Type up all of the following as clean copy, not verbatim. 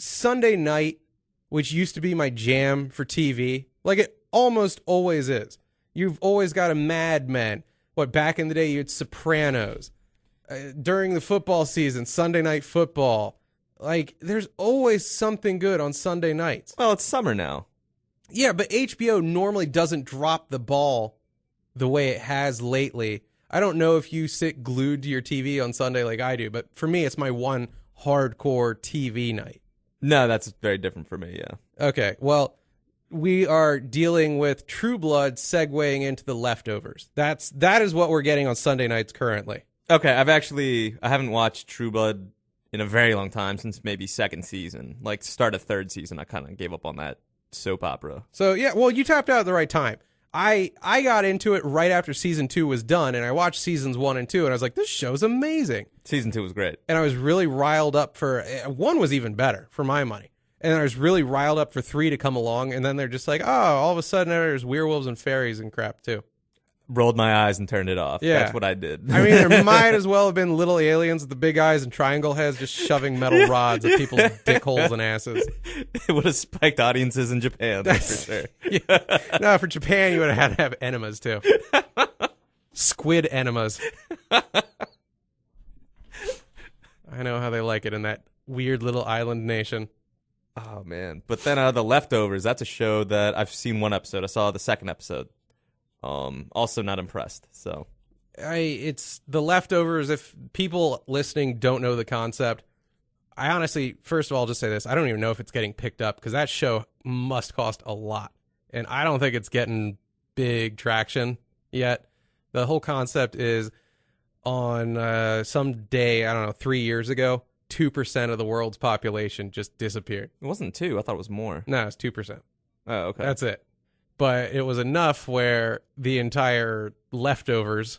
Sunday night, which used to be my jam for TV, like it almost always is. You've always got a Mad Men. Back in the day, you had Sopranos. During the football season, Sunday Night Football. Like, there's always something good on Sunday nights. Well, it's summer now. Yeah, but HBO normally doesn't drop the ball the way it has lately. I don't know if you sit glued to your TV on Sunday like I do, but for me, it's my one hardcore TV night. No, that's very different for me, yeah. Okay, well, we are dealing with True Blood segueing into The Leftovers. That is what we're getting on Sunday nights currently. Okay, I haven't watched True Blood in a very long time, since maybe second season. Like, start of third season, I kind of gave up on that soap opera. So, yeah, well, you tapped out at the right time. I got into it right after season 2 was done, and I watched seasons 1 and 2, and I was like, this show's amazing. Season 2 was great. And I was really riled up for... 1 was even better, for my money. And I was really riled up for 3 to come along, and then they're just like, oh, all of a sudden there's werewolves and fairies and crap, too. Rolled my eyes and turned it off. Yeah. That's what I did. I mean, there might as well have been little aliens with the big eyes and triangle heads just shoving metal rods at people's dick holes and asses. It would have spiked audiences in Japan, that's for sure. Yeah. No, for Japan, you would have had to have enemas, too. Squid enemas. I know how they like it in that weird little island nation. Oh, man. But then The Leftovers, that's a show that I've seen one episode. I saw the second episode. Also not impressed, so. It's The Leftovers. If people listening don't know the concept, I honestly, first of all, just say this. I don't even know if it's getting picked up, because that show must cost a lot. And I don't think it's getting big traction yet. The whole concept is on some day, I don't know, 3 years ago, 2% of the world's population just disappeared. It wasn't 2. I thought it was more. No, it's 2%. Oh, okay. That's it. But it was enough where the entire leftovers,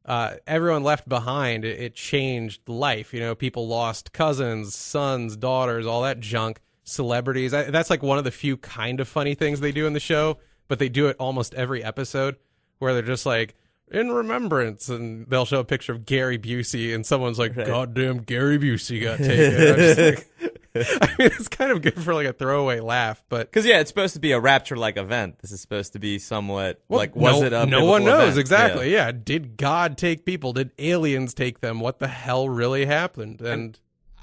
everyone left behind, it changed life. You know, people lost cousins, sons, daughters, all that junk, celebrities. That's like one of the few kind of funny things they do in the show, but they do it almost every episode where they're just like, in remembrance, and they'll show a picture of Gary Busey, and someone's like, right. Goddamn, Gary Busey got taken. I'm just like, I mean, it's kind of good for like a throwaway laugh, but because it's supposed to be a rapture-like event. This is supposed to be somewhat was it a no one knows event? Exactly. Yeah, did God take people? Did aliens take them? What the hell really happened? And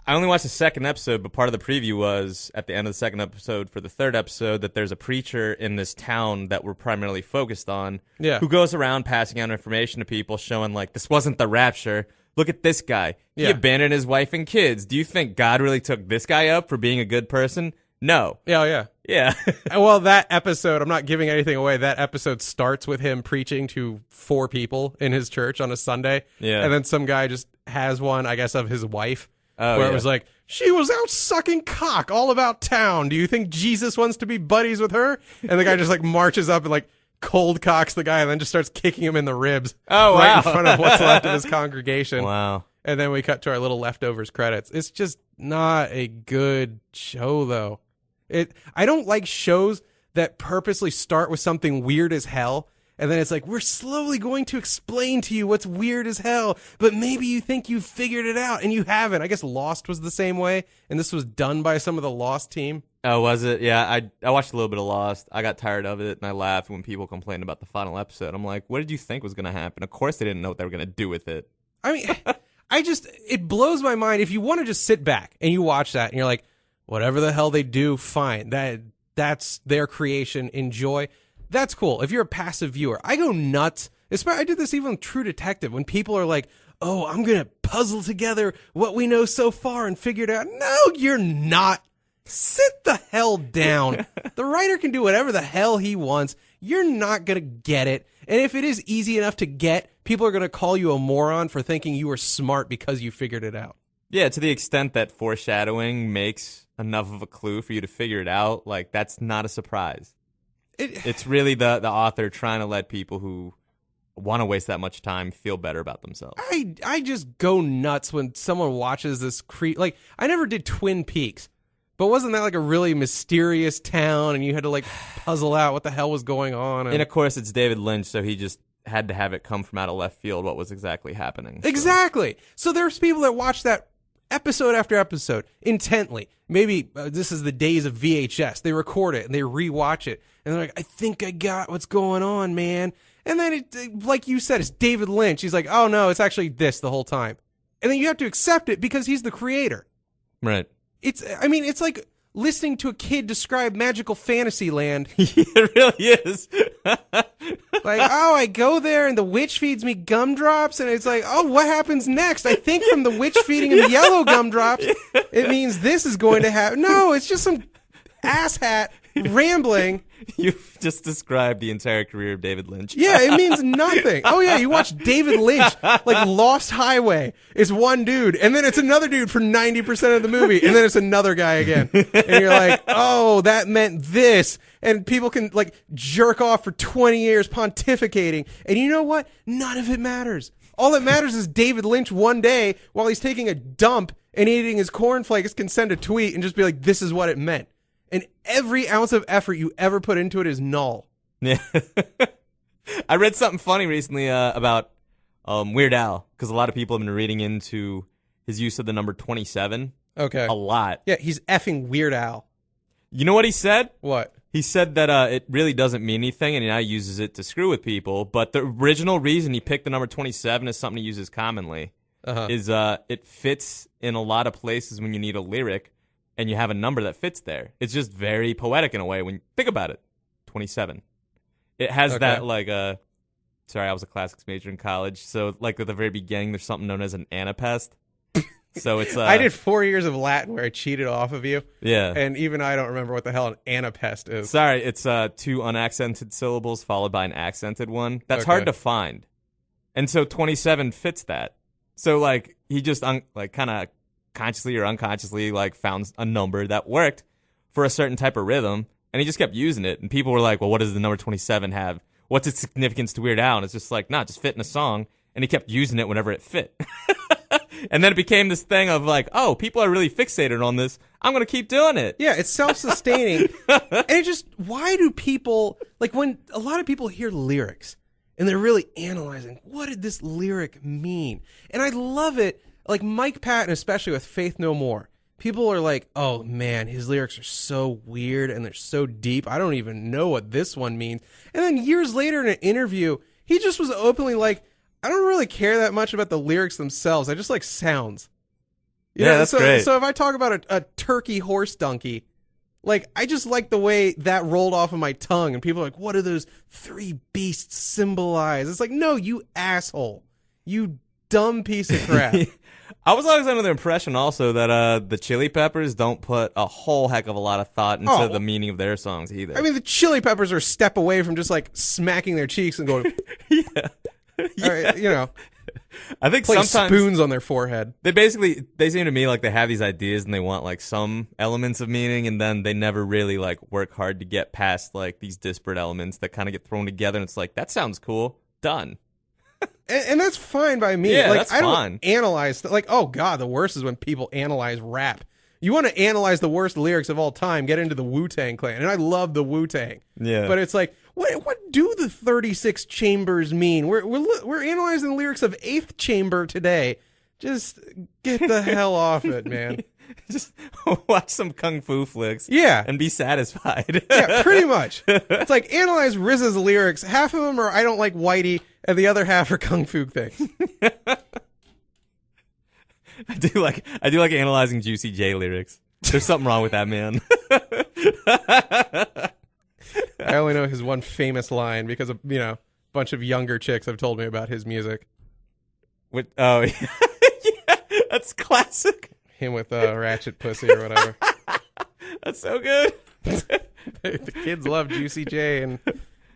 I only watched the second episode, but part of the preview was at the end of the second episode for the third episode that there's a preacher in this town that we're primarily focused on, who goes around passing out information to people, showing like this wasn't the rapture. Look at this guy. He abandoned his wife and kids. Do you think God really took this guy up for being a good person? No. Yeah. Well, that episode, I'm not giving anything away. That episode starts with him preaching to 4 people in his church on a Sunday. Yeah. And then some guy just has one, I guess, of his wife. It was like, she was out sucking cock all about town. Do you think Jesus wants to be buddies with her? And the guy just like marches up and like cold cocks the guy and then just starts kicking him in the ribs. Oh, right wow. in front of what's left of his congregation. Wow. And then we cut to our little leftovers credits. It's just not a good show, though. I don't like shows that purposely start with something weird as hell. And then it's like, we're slowly going to explain to you what's weird as hell, but maybe you think you've figured it out, and you haven't. I guess Lost was the same way, and this was done by some of the Lost team. Oh, was it? Yeah, I watched a little bit of Lost. I got tired of it, and I laughed when people complained about the final episode. I'm like, what did you think was going to happen? Of course they didn't know what they were going to do with it. I mean, it blows my mind. If you want to just sit back and you watch that, and you're like, whatever the hell they do, fine. That's their creation. Enjoy. That's cool. If you're a passive viewer, I go nuts. I did this even with True Detective when people are like, oh, I'm going to puzzle together what we know so far and figure it out. No, you're not. Sit the hell down. The writer can do whatever the hell he wants. You're not going to get it. And if it is easy enough to get, people are going to call you a moron for thinking you were smart because you figured it out. Yeah, to the extent that foreshadowing makes enough of a clue for you to figure it out, like that's not a surprise. It's really the author trying to let people who want to waste that much time feel better about themselves. I just go nuts when someone watches this like, I never did Twin Peaks, but wasn't that like a really mysterious town and you had to like puzzle out what the hell was going on? And of course it's David Lynch, so he just had to have it come from out of left field what was exactly happening. Exactly. So there's people that watch that episode after episode, intently. Maybe this is the days of VHS. They record it and they rewatch it. And they're like, I think I got what's going on, man. And then, like you said, it's David Lynch. He's like, oh, no, it's actually this the whole time. And then you have to accept it because he's the creator. Right. It's like listening to a kid describe magical fantasy land. It really is. Like, oh, I go there and the witch feeds me gumdrops, and it's like, oh, what happens next? I think from the witch feeding him yellow gumdrops, it means this is going to happen. No, it's just some asshat rambling. You've just described the entire career of David Lynch. Yeah, it means nothing. Oh, yeah, you watch David Lynch, like Lost Highway. It's one dude, and then it's another dude for 90% of the movie, and then it's another guy again. And you're like, oh, that meant this. And people can, like, jerk off for 20 years pontificating. And you know what? None of it matters. All that matters is David Lynch one day, while he's taking a dump and eating his cornflakes, can send a tweet and just be like, this is what it meant. And every ounce of effort you ever put into it is null. Yeah. I read something funny recently about Weird Al, because a lot of people have been reading into his use of the number 27. Okay. A lot. Yeah, he's effing Weird Al. You know what he said? What? He said that it really doesn't mean anything, and he now uses it to screw with people. But the original reason he picked the number 27 as something he uses commonly is it fits in a lot of places when you need a lyric. And you have a number that fits there. It's just very poetic in a way when you think about it. 27. It has that, like, sorry, I was a classics major in college. So, like, at the very beginning, there's something known as an anapest. So it's... I did 4 years of Latin where I cheated off of you. Yeah. And even I don't remember what the hell an anapest is. Sorry, it's 2 unaccented syllables followed by an accented one. That's hard to find. And so 27 fits that. So, like, he just, kind of... consciously or unconsciously, like, found a number that worked for a certain type of rhythm, and he just kept using it. And people were like, well, what does the number 27 have? What's its significance to Weird Al? And it's just like, nah, just fit in a song. And he kept using it whenever it fit. And then it became this thing of like, oh, people are really fixated on this. I'm going to keep doing it. Yeah, it's self-sustaining. And it just, why do people, like, when a lot of people hear lyrics and they're really analyzing, what did this lyric mean? And I love it. Like Mike Patton, especially with Faith No More, people are like, oh man, his lyrics are so weird and they're so deep. I don't even know what this one means. And then years later in an interview, he just was openly like, I don't really care that much about the lyrics themselves. I just like sounds. That's great. So if I talk about a turkey horse donkey, like, I just like the way that rolled off of my tongue. And people are like, what do those 3 beasts symbolize? It's like, no, you asshole. You dumb piece of crap. I was always under the impression also that the Chili Peppers don't put a whole heck of a lot of thought into the meaning of their songs either. I mean, the Chili Peppers are a step away from just like smacking their cheeks and going, yeah. All right, you know, I think like sometimes spoons on their forehead. They seem to me like they have these ideas and they want like some elements of meaning, and then they never really like work hard to get past like these disparate elements that kind of get thrown together, and it's like, that sounds cool, done. And that's fine by me. Yeah, like, that's I don't fine. analyze, like, oh God, the worst is when people analyze rap. You want to analyze the worst lyrics of all time, get into the Wu-Tang Clan. And I love the Wu-Tang. Yeah. But it's like, what do the 36 chambers mean? We're analyzing the lyrics of 8th Chamber today. Just get the hell off it, man. Just watch some kung fu flicks. Yeah. And be satisfied. Yeah, pretty much. It's like, analyze RZA's lyrics. Half of them are I don't like Whitey, and the other half are kung fu things. I do like analyzing Juicy J lyrics. There's something wrong with that man. I only know his one famous line because of, a bunch of younger chicks have told me about his music. Yeah, that's classic. Him with ratchet pussy or whatever. That's so good. The kids love Juicy J and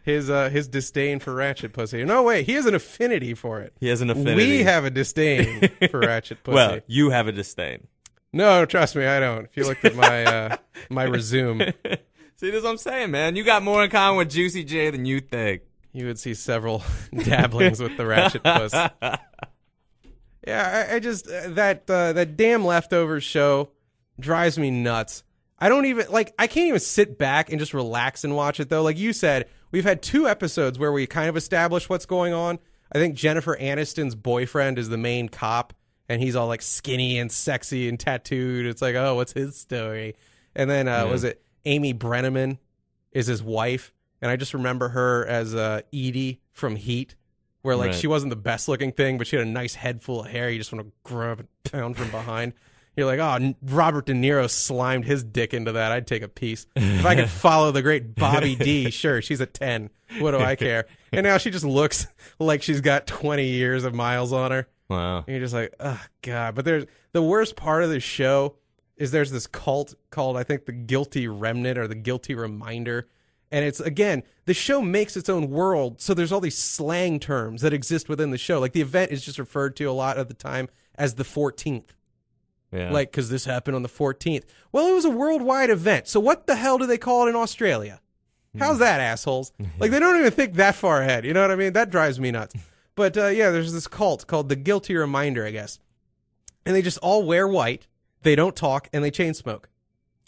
his disdain for ratchet pussy. No, wait, he has an affinity for it. He has an affinity. We have a disdain for ratchet pussy. Well, you have a disdain. No, trust me, I don't. If you looked at my my resume. See, that's what I'm saying, man. You got more in common with Juicy J than you think. You would see several dabblings with the ratchet puss. Yeah, I just that damn Leftovers show drives me nuts. I can't even sit back and just relax and watch it though. Like you said, we've had 2 episodes where we kind of establish what's going on. I think Jennifer Aniston's boyfriend is the main cop, and he's all like skinny and sexy and tattooed. It's like, oh, what's his story? And then was it Amy Brenneman is his wife, and I just remember her as Edie from Heat, where like she wasn't the best looking thing, but she had a nice head full of hair. You just want to grab and pound from behind. You're like, oh, Robert De Niro slimed his dick into that. I'd take a piece. If I could follow the great Bobby D, sure, she's a 10. What do I care? And now she just looks like she's got 20 years of miles on her. Wow. And you're just like, oh, God. But there's the worst part of the show is there's this cult called, I think, the Guilty Remnant or the Guilty Reminder. And it's, again, the show makes its own world, so there's all these slang terms that exist within the show. Like, the event is just referred to a lot of the time as the 14th. Yeah. Like, because this happened on the 14th. Well, it was a worldwide event, so what the hell do they call it in Australia? How's that, assholes? Like, they don't even think that far ahead. You know what I mean? That drives me nuts. But, yeah, there's this cult called the Guilty Reminder, I guess. And they just all wear white, they don't talk, and they chain smoke.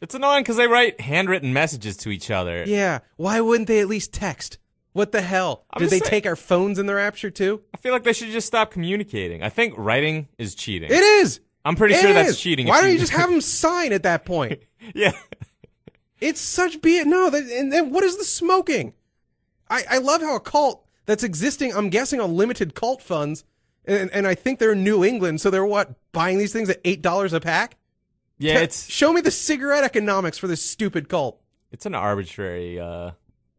It's annoying because they write handwritten messages to each other. Yeah. Why wouldn't they at least text? What the hell? Did they take our phones in the rapture, too? I feel like they should just stop communicating. I think writing is cheating. It is! I'm pretty sure that's cheating. Why don't you just have them sign at that point? Yeah. It's such No, and then what is the smoking? I love how a cult that's existing, I'm guessing on limited cult funds, and I think they're in New England, so they're buying these things at $8 a pack? Yeah, show me the cigarette economics for this stupid cult. It's an arbitrary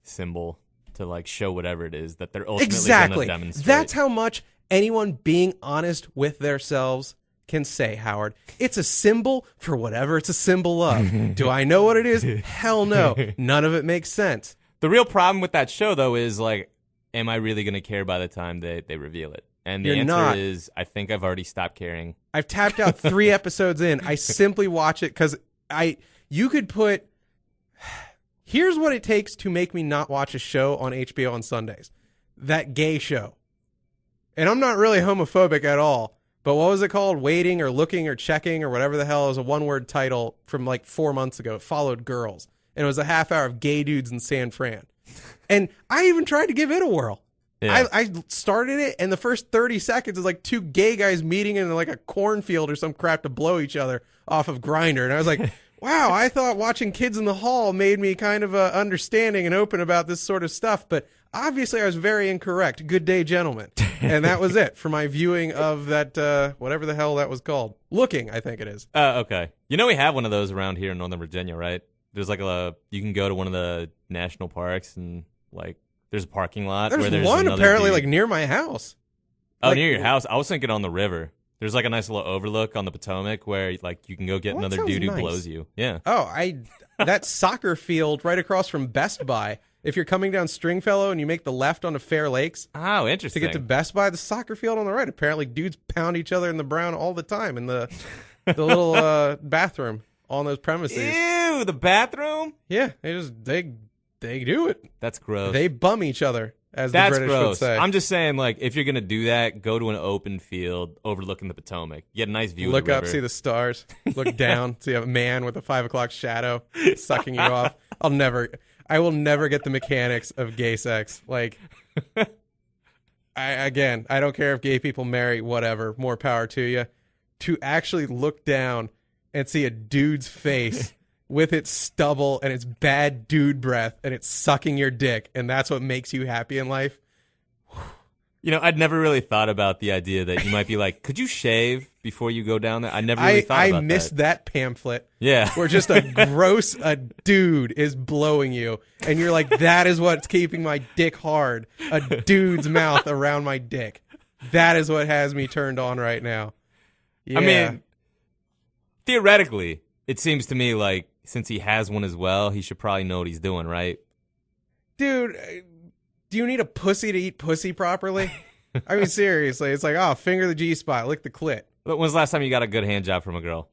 symbol to like show whatever it is that they're ultimately going to demonstrate. That's how much anyone being honest with themselves can say, Howard. It's a symbol for whatever it's a symbol of. Do I know what it is? Hell no. None of it makes sense. The real problem with that show, though, is like, am I really going to care by the time they reveal it? And the answer is, I think I've already stopped caring. I've tapped out 3 episodes in. I simply watch it because you could put, here's what it takes to make me not watch a show on HBO on Sundays. That gay show. And I'm not really homophobic at all. But what was it called? Waiting or Looking or Checking or whatever the hell. It was a one-word title from like 4 months ago. It followed Girls. And it was a half hour of gay dudes in San Fran. And I even tried to give it a whirl. Yeah. I started it, and the first 30 seconds is like 2 gay guys meeting in like a cornfield or some crap to blow each other off of Grindr. And I was like, wow, I thought watching Kids in the Hall made me kind of understanding and open about this sort of stuff. But obviously I was very incorrect. Good day, gentlemen. And that was it for my viewing of that, whatever the hell that was called. Looking, I think it is. Okay. You know we have one of those around here in Northern Virginia, right? There's like you can go to one of the national parks and like there's a parking lot. There's one apparently like near my house. Oh, near your house? I was thinking on the river. There's like a nice little overlook on the Potomac where like you can go get another dude who blows you. Yeah. Oh, that soccer field right across from Best Buy. If you're coming down Stringfellow and you make the left onto Fair Lakes. Oh, interesting. To get to Best Buy, the soccer field on the right. Apparently dudes pound each other in the brown all the time in the little bathroom on those premises. Ew, the bathroom? Yeah, they do it. That's gross. They bum each other, as That's the British gross. would say. I'm just saying, like, if you're going to do that, go to an open field overlooking the Potomac. You get a nice view of the river. Look up, see the stars. Look down, see a man with a 5 o'clock shadow sucking you off. I will never get the mechanics of gay sex. Like, I don't care if gay people marry, whatever, more power to you. To actually look down and see a dude's face with its stubble and its bad dude breath and it's sucking your dick, and that's what makes you happy in life. You know, I'd never really thought about the idea that you might be like, could you shave before you go down there? I never really thought about that. I missed that pamphlet. Yeah. Where just a dude is blowing you, and you're like, that is what's keeping my dick hard. A dude's mouth around my dick. That is what has me turned on right now. Yeah. I mean, theoretically, it seems to me like since he has one as well, he should probably know what he's doing, right? Dude, do you need a pussy to eat pussy properly? I mean, seriously, it's like, oh, finger the G-spot, lick the clit. When was the last time you got a good hand job from a girl?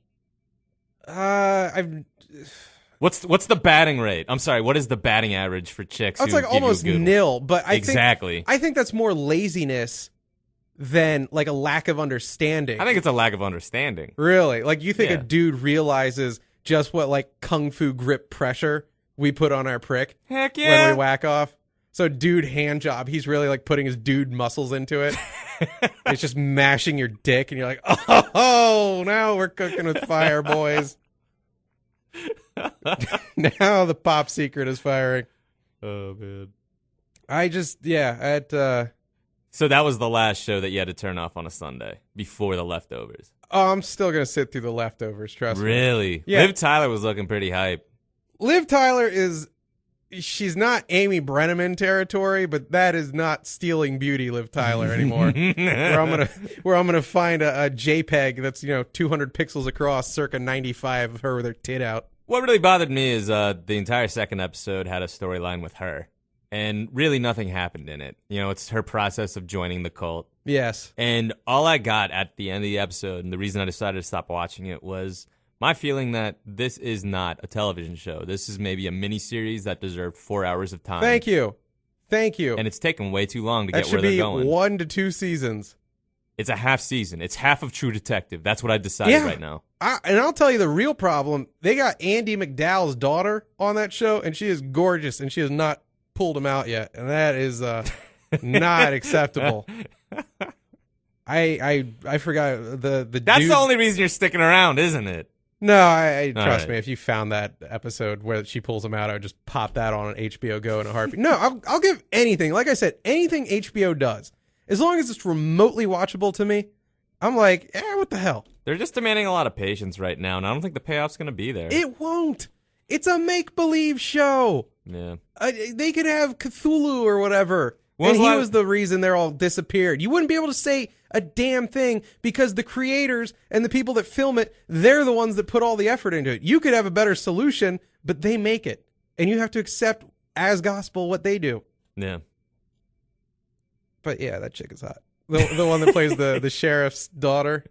What's the batting rate? I'm sorry, what is the batting average for chicks? It's like almost nil, but I think that's more laziness than like a lack of understanding. I think it's a lack of understanding. Really? Like you think a dude realizes just what like kung fu grip pressure we put on our prick? Heck yeah. When we whack off? So dude hand job, he's really like putting his dude muscles into it. It's just mashing your dick, and you're like, oh, now we're cooking with fire, boys. Now the pop secret is firing. Oh, man. So that was the last show that you had to turn off on a Sunday before The Leftovers. Oh, I'm still going to sit through The Leftovers, trust me. Really? Yeah. Liv Tyler was looking pretty hype. Liv Tyler she's not Amy Brenneman territory, but that is not stealing beauty Liv Tyler anymore. where I'm gonna find a JPEG that's 200 pixels across, circa 95 of her with her tit out. What really bothered me is the entire second episode had a storyline with her, and really nothing happened in it. It's her process of joining the cult. Yes. And all I got at the end of the episode, and the reason I decided to stop watching it, was my feeling that this is not a television show. This is maybe a miniseries that deserved 4 hours of time. Thank you. And it's taken way too long to get where they're going. That should be 1 to 2 seasons. It's a half season. It's half of True Detective. That's what I decided right now. And I'll tell you the real problem. They got Andie MacDowell's daughter on that show, and she is gorgeous, and she has not pulled him out yet. And that is not acceptable. I forgot the That's dude. The only reason you're sticking around, isn't it? No, I trust me. If you found that episode where she pulls him out, I would just pop that on HBO Go in a heartbeat. No, I'll give anything. Like I said, anything HBO does, as long as it's remotely watchable to me, I'm like, what the hell? They're just demanding a lot of patience right now, and I don't think the payoff's going to be there. It won't. It's a make-believe show. Yeah. They could have Cthulhu or whatever. And he was the reason they're all disappeared. You wouldn't be able to say a damn thing because the creators and the people that film it, they're the ones that put all the effort into it. You could have a better solution, but they make it. And you have to accept as gospel what they do. Yeah. But yeah, that chick is hot. The one that plays the sheriff's daughter.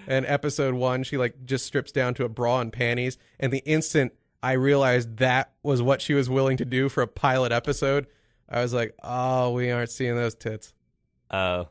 And episode 1, she just strips down to a bra and panties. And the instant I realized that was what she was willing to do for a pilot episode, I was like, oh, we aren't seeing those tits. Oh,